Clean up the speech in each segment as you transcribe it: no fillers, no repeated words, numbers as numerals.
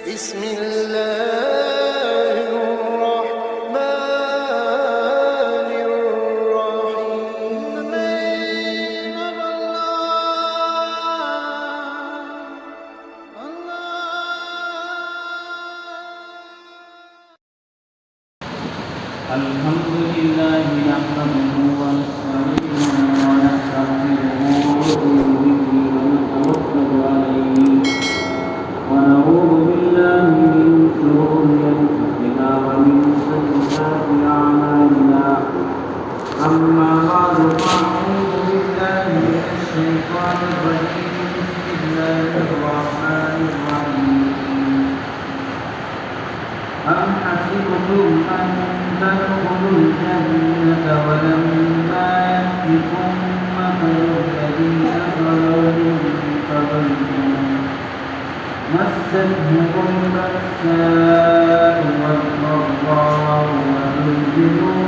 بسم الله الرحمن الرحيم. الحمد لله نحمده ونستعينه ونستغفره ونؤمن به ونتوكل عليه ونعوذ بالله من شرور انفسنا ومن سيئات اعمالنا. اما بعد فاعوذ بالله من الشيطان الرجيم. بسم الله الرحمن الرحيم. أم حسبتم أن تدخلوا الجنة ولما يأتكم مثل الذين خلوا من قبلكم مستهم البأساء والضراء وزلزلوا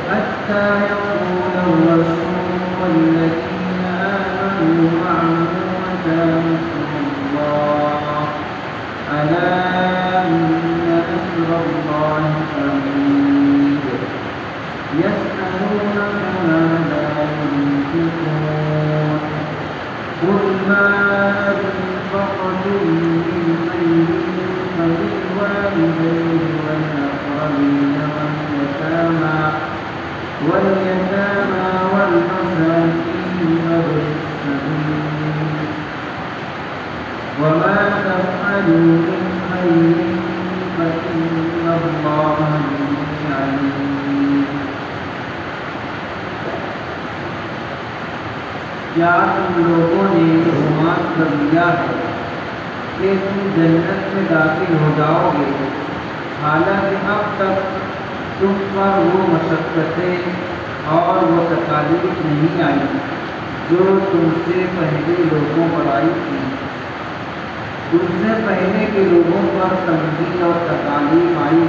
حتى يقول الرسول والذين آمنوا معه متى نصر الله ألا إن نصر الله قريب. يسألونك ماذا ينفقون قل ما أنفقتم من خير فللوالدين والأقربين واليتامى والمساكين وابن السبيل وما تفعلوا من خير فإن الله به عليم. کیا تم لوگوں نے گمان کر لیا ہے کہ تم جنت میں داخل ہو جاؤ گے، حالانکہ اب تک تم پر وہ مشقتیں اور وہ تکالیف نہیں آئی جو تم سے پہلے لوگوں پر آئی تھی. تم سے پہلے کے لوگوں پر تنگی اور تکالیف آئی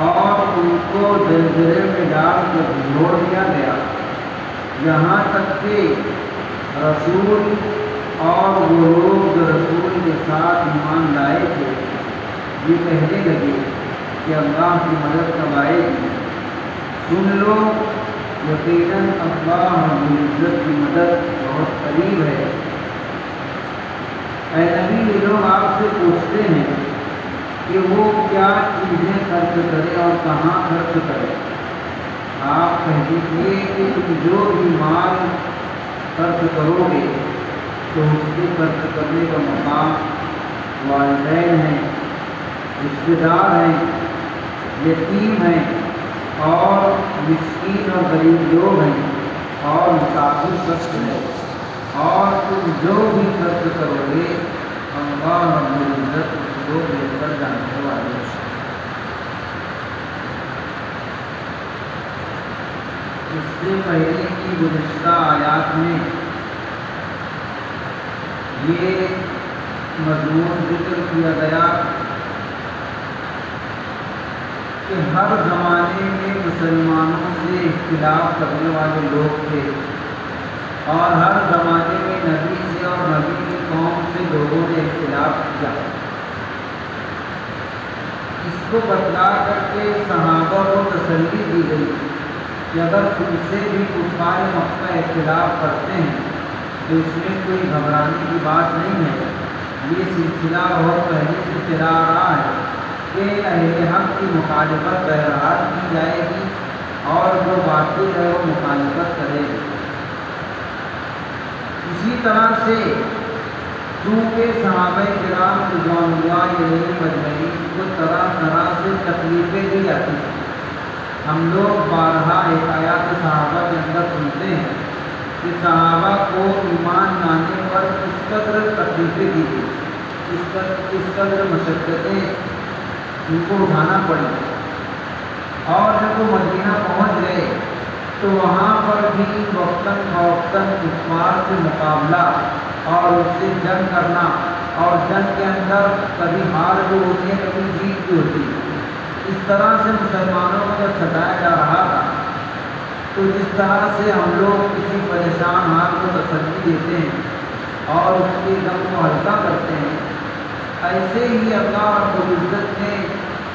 اور ان کو زلزلے میں ڈال کر جھوڑ دیا گیا، یہاں تک کہ رسول اور وہ لوگ جو رسول کے ساتھ ایمان لائے تھے یہ کہنے لگے کہ اللہ کی مدد کب آئے گی. سن لو، یقیناً اللہ رب العزت کی مدد بہت قریب ہے. اے نبی، یہ لوگ آپ سے پوچھتے ہیں کہ وہ کیا چیزیں خرچ کرے اور کہاں خرچ کرے. آپ کہہ دیجیے کہ تم جو بھی مال خرچ کرو گے تو اس کے خرچ کرنے کا مقام والدین ہیں، رشتے دار ہیں، یتیم ہیں اور مسکین اور غریب لوگ ہیں اور مسافر شخص ہے. اور تم جو بھی خرچ کرو گے اللہ رب العزت اس کو بہتر جاننے والے. اس سے پہلے کی گزشتہ آیات میں یہ مضمون ذکر کیا گیا کہ ہر زمانے میں مسلمانوں سے اختلاف کرنے والے لوگ تھے اور ہر زمانے میں نبی سے اور نبی کی قوم سے لوگوں نے اختلاف کیا. اس کو بتلا کر کے صحابہ کو تسلی دی گئی کہ اگر تم سے بھی کفار مکہ اختلاف کرتے ہیں تو اس میں کوئی گھبرانے کی بات نہیں ہے. یہ سلسلہ بہت پہلے سے چلا آ رہا ہے کہ اہل حق کی مخالفت بہرحال کی جائے گی اور جو باطل ہے وہ مخالفت کرے گی. اسی طرح سے چونکہ صحابہ کرام رضوان اللہ علیہم اجمعین کو طرح طرح سے تکلیفیں دی جاتی ہیں. ہم لوگ بارہا حکایات صحابہ کے اندر سنتے ہیں کہ صحابہ کو ایمان لانے پر کس قدر تکلیفیں دی گئی، کس قدر مشقتیں ان کو اٹھانا پڑی. اور جب وہ مدینہ پہنچ گئے تو وہاں پر بھی وقتاً فوقتاً کفار سے مقابلہ اور اس سے جنگ کرنا، اور جنگ کے اندر کبھی ہار بھی ہوتی ہے کبھی جیت بھی ہوتی ہے. اس طرح سے مسلمانوں کو جب ستایا جا رہا تھا تو جس طرح سے ہم لوگ کسی پریشان حال کو تسلی دیتے ہیں اور اس کے غم کو ہلکا کرتے ہیں، ایسے ہی اللہ رب العزت نے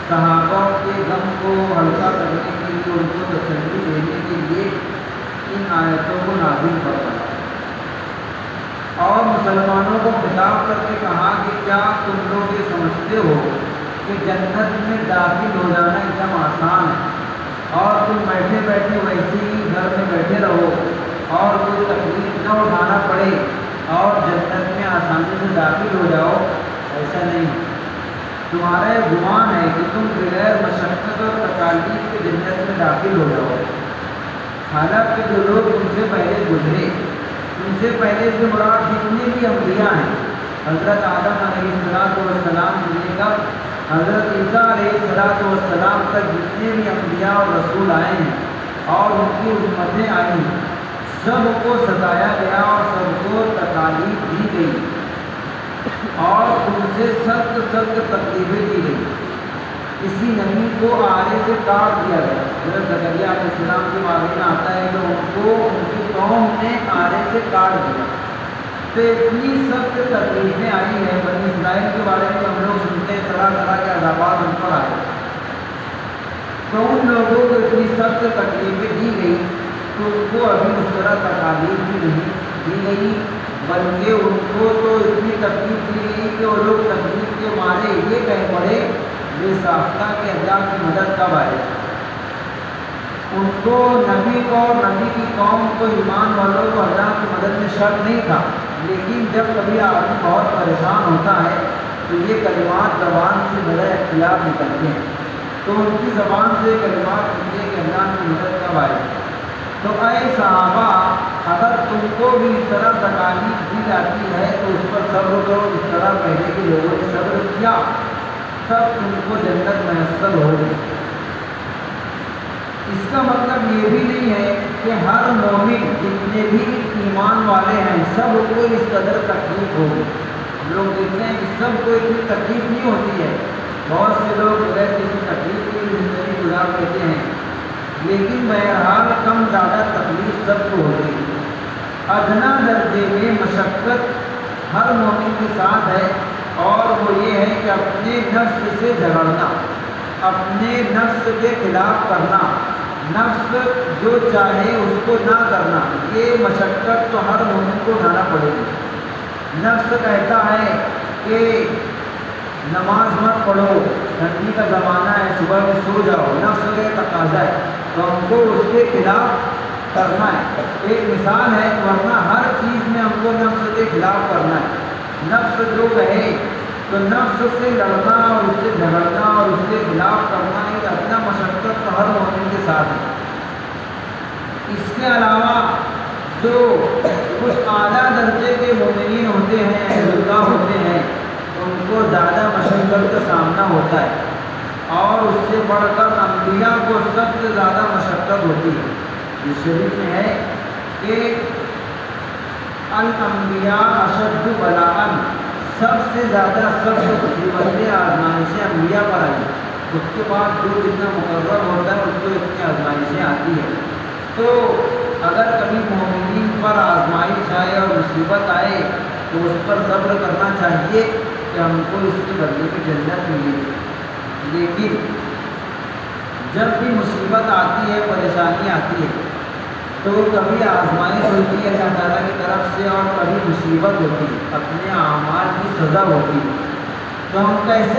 صحابہ کے غم کو ہلکا کرنے کے لیے، ان کو تسلی دینے کے لیے ان آیتوں کو نازل فرمایا اور مسلمانوں کو خطاب کر کے کہا کہ کیا تم لوگ یہ سمجھتے ہو کہ جنت میں داخل ہو جانا ایک دم آسان ہے اور تم بیٹھے بیٹھے ویسے ہی گھر میں بیٹھے رہو اور کوئی تکلیف نہ اٹھانا پڑے اور جنت میں آسانی سے داخل ہو جاؤ؟ ایسا نہیں، تمہارا یہ گمان ہے کہ تم بغیر مشقت اور تکالیف کے جنت میں داخل ہو جاؤ، حالانکہ جو لوگ تم سے پہلے گزرے، تم سے پہلے سے مراد جتنے بھی انبیاء ہیں، حضرت آدم علیہ السلام سے لے کر حضرت عیسیٰ علیہ السلام تک جتنے بھی انبیاء اور رسول آئے ہیں اور ان کی امتیں آئی ہیں، سب کو ستایا گیا اور سب کو تکالیف دی گئی اور ان سے سخت تکلیفیں دی گئی۔ کسی نبی کو آرے سے کاٹ دیا گیا، حضرت زکریا علیہ السلام کے بارے میں آتا ہے کہ ان کو ان کی قوم نے آرے سے کاٹ دیا، تو اتنی سخت تکلیفیں آئی ہیں۔ بنی اسرائیل کے بارے میں ہم لوگ سنتے ہیں طرح طرح کے عذابات ان پر آئے، تو ان لوگوں کو اتنی سخت تکلیفیں دی گئی تو ان کو ابھی اس طرح تکالیف بھی نہیں دی گئی، بلکہ ان کو تو اتنی تکلیف دی گئی کہ وہ لوگ تکلیف کے مارے یہ کہہ پڑے بے ساختہ کے اللہ کی مدد کب آئے۔ ان کو نبی کو اور نبی کی قوم کو، ایمان والوں کو اللہ کی مدد میں شک نہیں تھا، لیکن جب کبھی آدمی بہت پریشان ہوتا ہے تو یہ کلمات زبان سے بغیر اختیار نکلتے ہیں، تو ان کی زبان سے کلمات نکلے کہ اللہ کی مدد کب آئے۔ تو اے صحابہ، اگر تم کو بھی اس طرح تکالیف دی جاتی ہے تو اس پر صبر کرو، اس طرح پہلے کے لوگوں نے صبر کیا، تب تم کو جنت میسر ہوگی۔ اس کا مطلب یہ بھی نہیں ہے کہ ہر مومن جتنے بھی ایمان والے ہیں سب کو اس قدر تکلیف ہوگی۔ ہم لوگ دیکھتے ہیں کہ سب کو اتنی تکلیف نہیں ہوتی ہے، بہت سے لوگ بغیر کسی تکلیف کی زندگی گزار لیتے ہیں، لیکن بہرحال کم زیادہ تکلیف سب کو ہوتی ہے۔ ادنا درجے میں مشقت ہر مومن کے ساتھ ہے، اور وہ یہ ہے کہ اپنے نفس سے جھگڑنا، اپنے نفس کے خلاف کرنا، نفس جو چاہے اس کو نہ کرنا، یہ مشقت تو ہر مومن کو اٹھانا پڑے گی۔ نفس کہتا ہے کہ نماز مت پڑھو، ٹھنڈی کا زمانہ ہے، صبح میں سو جاؤ، نفس کا تقاضا ہے، تو ہم کو اس کے خلاف کرنا ہے۔ ایک مثال ہے، ورنہ ہر چیز میں ہم کو نفس کے خلاف کرنا ہے۔ نفس جو کہے تو نفس سے لڑنا اور اس سے جھگڑنا اور اس کے خلاف کرنا، یہ اپنا مشقت تو ہر مومن کے ساتھ ہے۔ اس کے علاوہ جو کچھ اعلیٰ درجے کے مومنین ہوتے ہیں، بزرگاں ہوتے ہیں، ان کو زیادہ مشقت کا سامنا ہوتا ہے، اور اس سے بڑھ کر انبیاء کو سب سے زیادہ مشقت ہوتی ہے۔ اس شریف میں ہے کہ الانبیاء اشد بلاء، سب سے زیادہ مصیبتیں آزمائشیں انبیاء پر آئی، اس کے بعد جو جتنا مقرر ہوتا ہے اس کو اتنی آزمائشیں آتی ہیں۔ تو اگر کبھی مومنین پر آزمائش آئے اور مصیبت آئے تو اس پر صبر کرنا چاہیے کہ ہم کو اس کے بدلے میں جنت ملے گی۔ لیکن جب بھی مصیبت آتی ہے، پریشانی آتی ہے، تو کبھی آزمائش ہوتی ہے اللہ تعالیٰ کی طرف سے اور کبھی مصیبت ہوتی ہے، اپنے اعمال کی سزا ہوتی ہے۔ تو ہم کیسے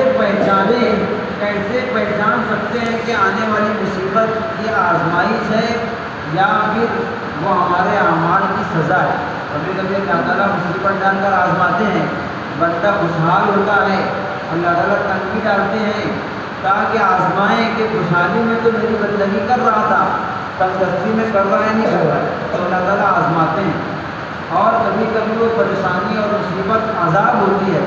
پہچان سکتے ہیں کہ آنے والی مصیبت یہ آزمائش ہے یا پھر وہ ہمارے اعمال کی سزا ہے؟ کبھی کبھی اللہ تعالیٰ مصیبت ڈال کر آزماتے ہیں، بندہ خوشحال ہوتا ہے، اللہ تعالیٰ تنگی ڈالتے ہیں تاکہ آزمائیں کہ خوشحالی میں تو میری بندگی کر رہا تھا، تندرستی میں کر رہا ہے نہیں کر رہا ہے، تو اللہ تعالیٰ آزماتے ہیں۔ اور کبھی کبھی وہ پریشانی اور مصیبت عذاب ہوتی ہے،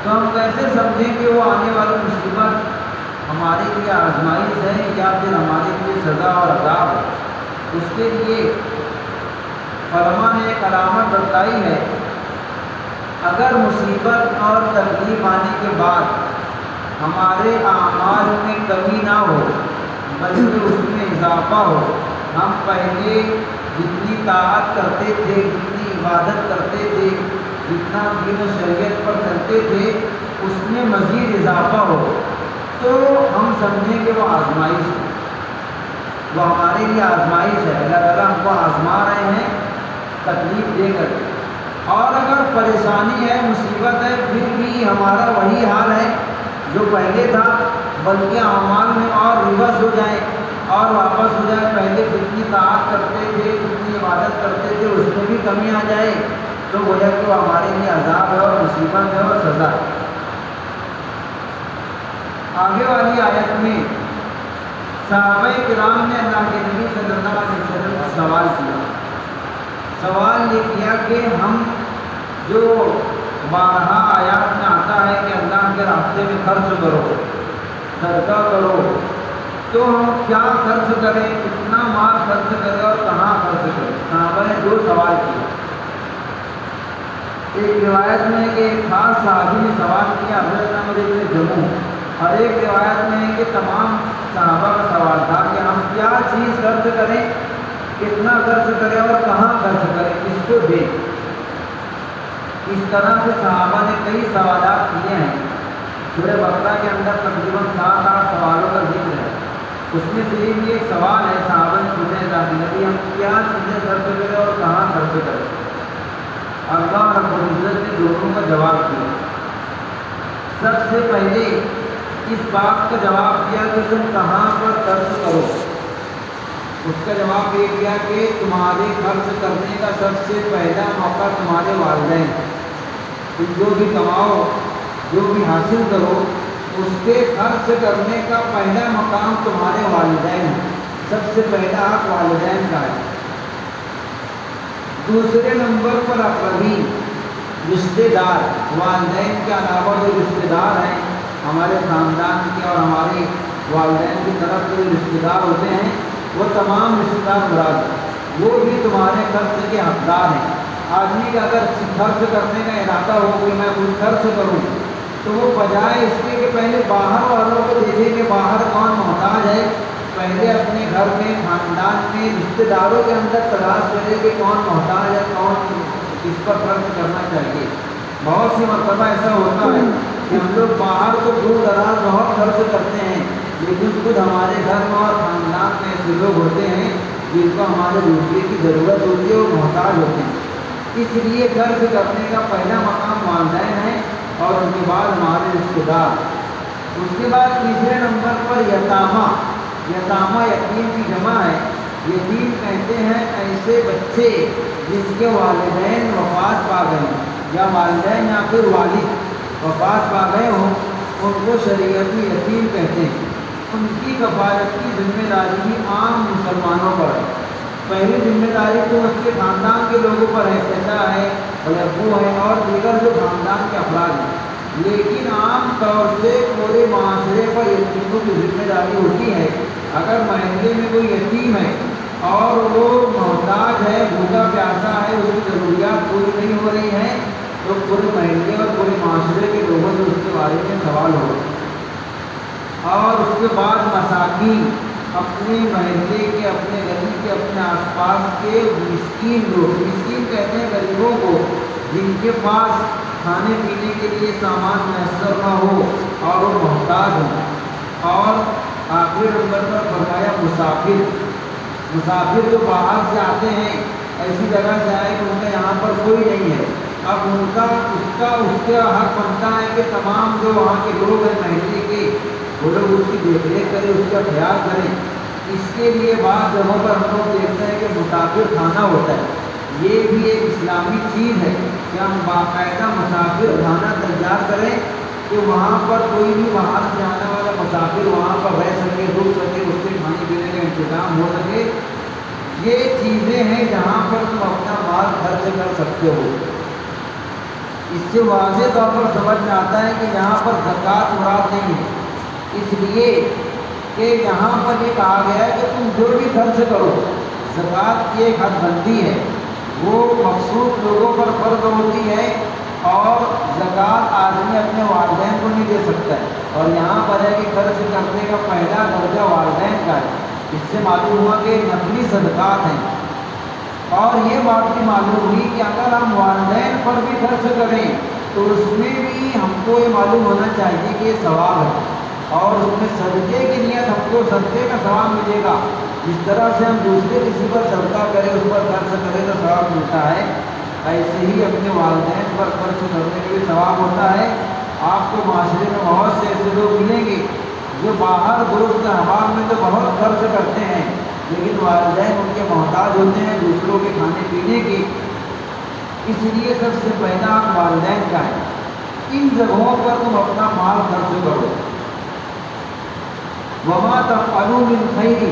تو ہم کیسے سمجھیں کہ وہ آنے والی مصیبت ہمارے لیے آزمائش ہے یا پھر ہمارے لیے سزا اور عذاب ہے؟ اس کے لیے علماء نے ایک علامت بتائی ہے، اگر مصیبت اور تکلیف آنے کے بعد ہمارے اعمال میں کمی نہ ہو بلکہ اس میں اضافہ ہو، ہم پہلے جتنی طاعت کرتے تھے، جتنی عبادت کرتے تھے، جتنا دین و شریعت پر کرتے تھے، اس میں مزید اضافہ ہو تو ہم سمجھیں کہ وہ آزمائش ہے، وہ ہمارے لیے آزمائش ہے، اللہ تعالیٰ ہم کو آزما رہے ہیں تکلیف دے کر۔ اور اگر پریشانی ہے، مصیبت ہے، پھر بھی ہمارا وہی حال ہے جو پہلے تھا، بلکہ اعمال میں اور ریورس ہو جائے اور واپس ہو جائے، پہلے جتنی طاعت کرتے تھے، جتنی عبادت کرتے تھے، اس میں بھی کمی آ جائے تو گویا کہ وہ ہمارے لیے عذاب ہے اور مصیبت ہے اور سزا ہے۔ آگے والی آیت میں صحابہ کرام نے اللہ کے نبی صلی اللہ علیہ وسلم سے سوال کیا۔ سوال یہ کیا کہ ہم جو بارہا آیات میں آتا ہے کہ اللہ کے راستے میں خرچ کرو، صدقہ کرو، تو ہم کیا خرچ کریں، کتنا مال خرچ کریں اور کہاں خرچ کریں؟ صحابہ نے دو سوال کیا۔ ایک روایت میں کہ ایک خاص صحابی نے سوال کیا، حضرت عمر بن جموح، اور ایک روایت میں ہے کہ تمام صحابہ کا سوال تھا کہ ہم کیا چیز خرچ کریں، کتنا خرچ کریں اور کہاں خرچ کریں، کس کو دیں۔ اس طرح سے صحابہ نے کئی سوالات کیے ہیں۔ سورہ بقرہ کے اندر تقریباً 7-8 سوالوں کا ذکر ہے، اس میں سے بھی ایک سوال ہے، صحابہ نے پوچھا کہ نبی ہم کیا چیزیں خرچ کریں اور کہاں خرچ کریں؟ اللہ رب العزت نے دونوں کا جواب دیا۔ سب سے پہلے اس بات کا جواب دیا کہ تم کہاں پر خرچ کرو، اس کا جواب یہ کیا کہ تمہارے خرچ کرنے کا سب سے پہلا موقع تمہارے والدین، تم جو بھی کماؤ، جو بھی حاصل کرو، اس کے خرچ کرنے کا پہلا مقام تمہارے والدین ہے، سب سے پہلا حق والدین کا ہے۔ دوسرے نمبر پر اقربین، رشتہ دار، والدین کے علاوہ جو رشتہ دار ہیں ہمارے خاندان کے اور ہمارے والدین کی طرف جو رشتہ دار ہوتے ہیں، وہ تمام رشتہ دار مراد ہیں، وہ بھی تمہارے خرچ کے حقدار ہیں۔ آدمی کا اگر خرچ کرنے کا ارادہ ہو کہ میں کچھ خرچ کروں، تو وہ بجائے اس کے کہ پہلے باہر والوں کو دیکھے کہ باہر کون محتاج ہے، پہلے اپنے گھر میں، خاندان میں، رشتہ داروں کے اندر تلاش کرے کہ کون محتاج ہے، کون کس پر خرچ کرنا چاہیے۔ بہت سی مرتبہ ایسا ہوتا ہے کہ ہم لوگ باہر تو دور دراز بہت خرچ کرتے ہیں، لیکن خود ہمارے گھر میں اور خاندان میں ایسے لوگ ہوتے ہیں جن کو ہمارے روپیے کی ضرورت ہوتی ہے اور محتاج ہوتے ہیں۔ اس لیے خرچ کرنے کا پہلا مقام والدین ہے اور اس کے بعد ہمارے رشتہ دار۔ اس کے بعد تیسرے نمبر پر یتامہ، یتامہ یتیم کی جمع ہے۔ یتیم کہتے ہیں ایسے بچے جس کے والدین وفات پا گئے ہوں، یا والدین یا پھر والد وفات پا گئے ہوں، ان کو شریعت میں یتیم کہتے ہیں۔ ان کی کفالت کی ذمہ داری بھی عام مسلمانوں پر ہے۔ پہلی ذمہ داری تو اس کے خاندان کے لوگوں پر ہے، چچا ہے اور ابو ہے اور دیگر جو خاندان کے افراد ہیں، لیکن عام طور سے پورے معاشرے پر یتیموں کی ذمہ داری ہوتی ہے۔ اگر محلے میں کوئی یتیم ہے اور وہ محتاج ہے، بھوکا پیاسا ہے، اس کی ضروریات پوری نہیں ہو رہی ہیں، تو پورے محلے اور پورے معاشرے کے لوگوں سے اس کے بارے میں سوال ہو۔ اور اس کے بعد مساکین، اپنے محلے کے، اپنے گلی کے، اپنے آس پاس کے مسکین لوگ، مسکین کہتے ہیں غریبوں کو، جن کے پاس کھانے پینے کے لیے سامان میسر نہ ہو اور وہ محتاج ہوں۔ اور آخری نمبر پر فرمایا مسافر، مسافر جو باہر سے آتے ہیں، ایسی جگہ سے آئے کہ ان کا یہاں پر کوئی نہیں ہے، اب ان کا اس کا حق بنتا ہے کہ تمام جو وہاں کے لوگ ہیں محلے کے، وہ لوگ اس کی دیکھ ریکھ کریں، اس کا خیال کریں۔ اس کے لیے بعض جگہوں پر ہم لوگ دیکھتے ہیں کہ مسافر کھانا ہوتا ہے، یہ بھی ایک اسلامی چیز ہے کہ ہم باقاعدہ مسافر کھانا تیار کریں کہ وہاں پر کوئی بھی باہر سے آنے والا مسافر وہاں پر رہ سکے، رک سکے، اس کے کھانے پینے کا انتظام ہو سکے۔ یہ چیزیں ہیں جہاں پر تم اپنا مال خرچ کر سکتے ہو۔ اس سے واضح طور پر سمجھ میں آتا ہے کہ یہاں پر زکوٰۃ مراد نہیں ہے، اس لیے کہ یہاں پر یہ کہا گیا ہے کہ تم جو بھی خرچ کرو، زکوٰۃ کی ایک حد بندی ہے، وہ مخصوص لوگوں پر فرض ہوتی ہے، اور زکوٰۃ آدمی اپنے والدین کو نہیں دے سکتا ہے، اور یہاں پر ہے کہ خرچ کرنے کا پہلا درجہ والدین کا ہے۔ اس سے معلوم ہوا کہ نقلی صدقات ہیں، اور یہ بات بھی معلوم ہوئی کہ اگر ہم والدین پر بھی خرچ کریں تو اس میں بھی ہم کو یہ معلوم ہونا چاہیے کہ یہ ثواب ہے، اور اس میں صدقے کی نیت ہم کو صدقے کا ثواب ملے گا۔ جس طرح سے ہم دوسرے کسی پر صدقہ کریں، اس پر خرچ کریں تو ثواب ملتا ہے، ایسے ہی اپنے والدین پر خرچ کرنے کے بھی ثواب ہوتا ہے۔ آپ کو معاشرے میں بہت سے ایسے لوگ ملیں گے جو باہر دوست احباب میں تو بہت خرچ کرتے ہیں، لیکن والدین ان کے محتاج ہوتے ہیں دوسروں کے کھانے پینے کے۔ اس لیے سب سے پہلا آپ والدین کا ہے، ان جگہوں پر تم اپنا مال خرچ کرو۔ وما تفعلوا من خیر،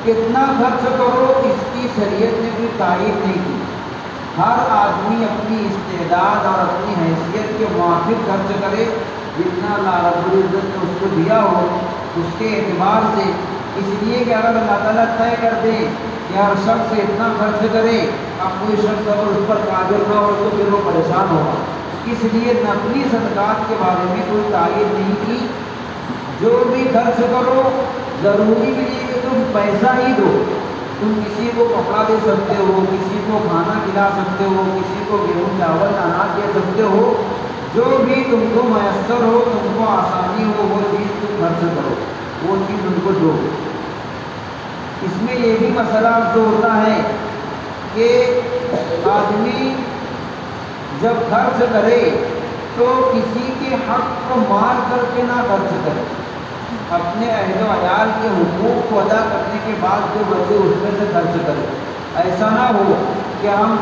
کتنا خرچ کرو اس کی شریعت نے کوئی تعریف نہیں کی۔ ہر آدمی اپنی استعداد اور اپنی حیثیت کے موافق خرچ کرے، جتنا اللہ رب العزت نے اس کو دیا ہو اس کے اعتبار سے۔ اس لیے کہ اگر اللہ تعالیٰ طے کر دے کہ ہر شخص اتنا خرچ کرے، اب کوئی شخص اگر اس پر قادر نہ ہو تو پھر وہ پریشان ہوگا۔ اس لیے نقلی صدقات کے بارے میں کوئی تعریف نہیں کی۔ جو بھی خرچ کرو ضروری بھی نہیں کہ تم پیسہ ہی دو، تم کسی کو کپڑا دے سکتے ہو، کسی کو کھانا کھلا سکتے ہو، کسی کو گیہوں چاول اناج دے سکتے ہو، جو بھی تم کو میسر ہو، تم کو آسانی ہو وہ چیز تم خرچ کرو، وہ چیز ان کو دو۔ اس میں یہ بھی مسئلہ جو ہوتا ہے کہ آدمی جب خرچ کرے تو کسی کے حق کو مار کر کے نہ خرچ کرے، اپنے اہل و عیال کے حقوق کو ادا کرنے کے بعد جو بچے اس میں سے خرچ کرے۔ ایسا نہ ہو کہ ہم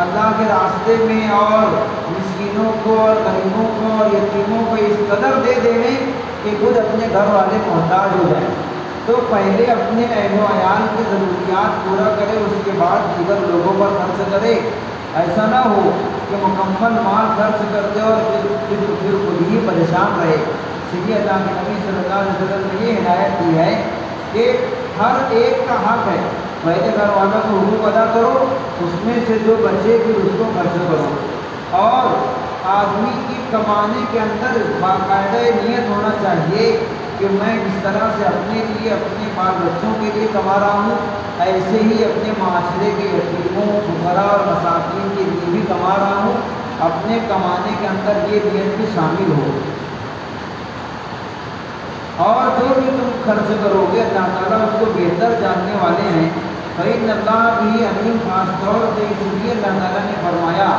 اللہ کے راستے میں اور مسکینوں کو اور غریبوں کو اور یتیموں کو اس قدر دے دیں کہ خود اپنے گھر والے محتاج ہو جائیں۔ تو پہلے اپنے اہل و عیال کی ضروریات پورا کرے، اس کے بعد دیگر لوگوں پر خرچ کرے۔ ایسا نہ ہو کہ مکمل مال خرچ کر دے اور پھر خود ہی پریشان رہے۔ اس لیے اللہ کے نبی صلی اللہ علیہ وسلم نے یہ ہدایت دی ہے کہ ہر ایک کا حق ہے، پہلے گھر والوں کو حقوق ادا کرو، اس میں سے جو بچے پھر اس کو خرچ کرو۔ اور آدمی کی کمانے کے اندر باقاعدہ نیت ہونا چاہیے کہ میں جس طرح سے اپنے لیے اپنے بال بچوں کے لیے کما رہا ہوں، ایسے ہی اپنے معاشرے کے یتیموں فقراء اور مساکین کے لیے بھی کما رہا ہوں۔ اپنے کمانے کے اندر یہ نیت بھی شامل ہو۔ اور جو بھی تم خرچ کرو گے اللہ تعالیٰ اس کو بہتر جاننے والے ہیں۔ فإن اللہ بھی علیم، خاص طور سے اس لیے اللہ تعالیٰ نے فرمایا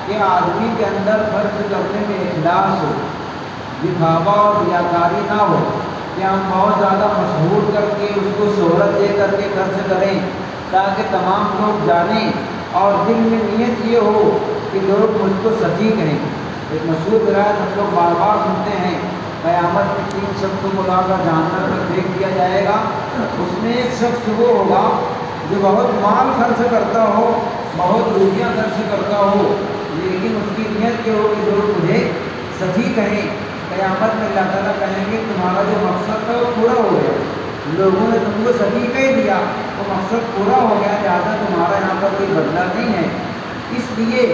کہ آدمی کے اندر خرچ کرنے میں اخلاص ہو، دکھاوا اور ریاکاری نہ ہو کہ ہم بہت زیادہ مشہور کر کے اس کو شہرت دے کر کے خرچ کریں تاکہ تمام لوگ جانیں اور دل میں نیت یہ ہو کہ لوگ مجھ کو سچی کہیں۔ ایک مشہور روایت ہم لوگ بار بار سنتے ہیں، قیامت میں 3 شخص کو لا کر جہنم میں پھینک دیا جائے گا۔ اس میں ایک شخص وہ ہوگا جو بہت مال خرچ کرتا ہو، بہت روپیہ خرچ کرتا ہو، لیکن اس کی نیت یہ ہو کہ لوگ مجھے سچی کہیں۔ قیامت میں اللہ تعالیٰ کہیں گے تمہارا جو مقصد تھا وہ پورا ہو گیا، لوگوں نے تم کو سچی کہہ دیا، وہ مقصد پورا ہو گیا، لہٰذا تمہارا یہاں پر کوئی بدلہ نہیں ہے۔ اس لیے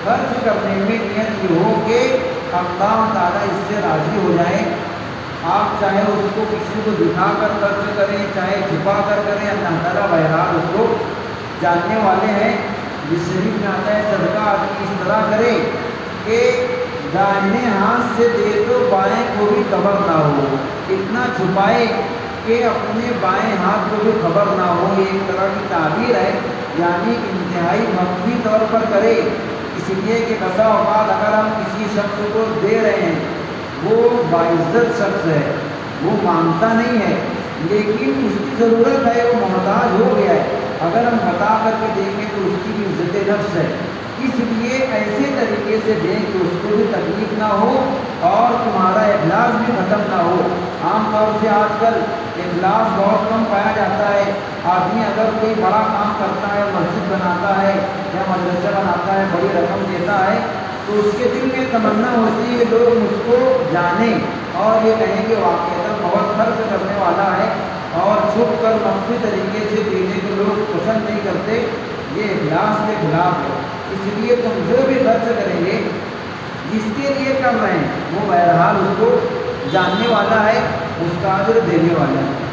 خرچ کرنے میں نیت یہ ہو کہ اللہ تعالیٰ اس سے راضی ہو جائے۔ آپ چاہے اس کو کسی کو دکھا کر خرچ کریں، چاہے چھپا کر کریں، اللہ تعالیٰ بہرحال اس کو جاننے والے ہیں۔ جس شریف میں آتا ہے صدقہ آدمی اس طرح کرے کہ دائیں ہاتھ سے دے تو بائیں کو بھی خبر نہ ہو، اتنا چھپائے کہ اپنے بائیں ہاتھ کو بھی خبر نہ ہو۔ یہ ایک طرح کی تعبیر ہے، یعنی انتہائی مخفی طور پر کرے۔ اس لیے کہ بسا اوقات اگر ہم کسی شخص کو دے رہے ہیں، وہ باعزت شخص ہے، وہ مانگتا نہیں ہے، لیکن اس کی ضرورت ہے، وہ محتاج ہو گیا ہے، اگر ہم بتا کر کے دیں گے تو اس کی بھی عزت نفس ہے۔ اس لیے ایسے طریقے سے دیں کہ اس کو بھی تکلیف نہ ہو اور تمہارا اخلاص بھی ختم نہ ہو۔ عام طور سے آج کل اخلاص بہت کم پایا جاتا ہے۔ آدمی اگر کوئی بڑا کام کرتا ہے، مسجد بناتا ہے یا مدرسہ بناتا ہے، بڑی رقم دیتا ہے، تو اس کے دل میں تمنا ہوتی ہے کہ لوگ مجھ کو جانیں اور یہ کہیں کہ واقعہ بہت خرچ کرنے والا ہے، اور چھپ کر مخفی طریقے سے دینے کو لوگ پسند نہیں کرتے۔ یہ اخلاص کے خلاف ہے۔ اس لیے تم جو بھی خرچ کریں گے، جس کے لیے کر رہے ہیں، وہ بہرحال اس کو جاننے والا ہے، اس کا اجر دینے والا ہے۔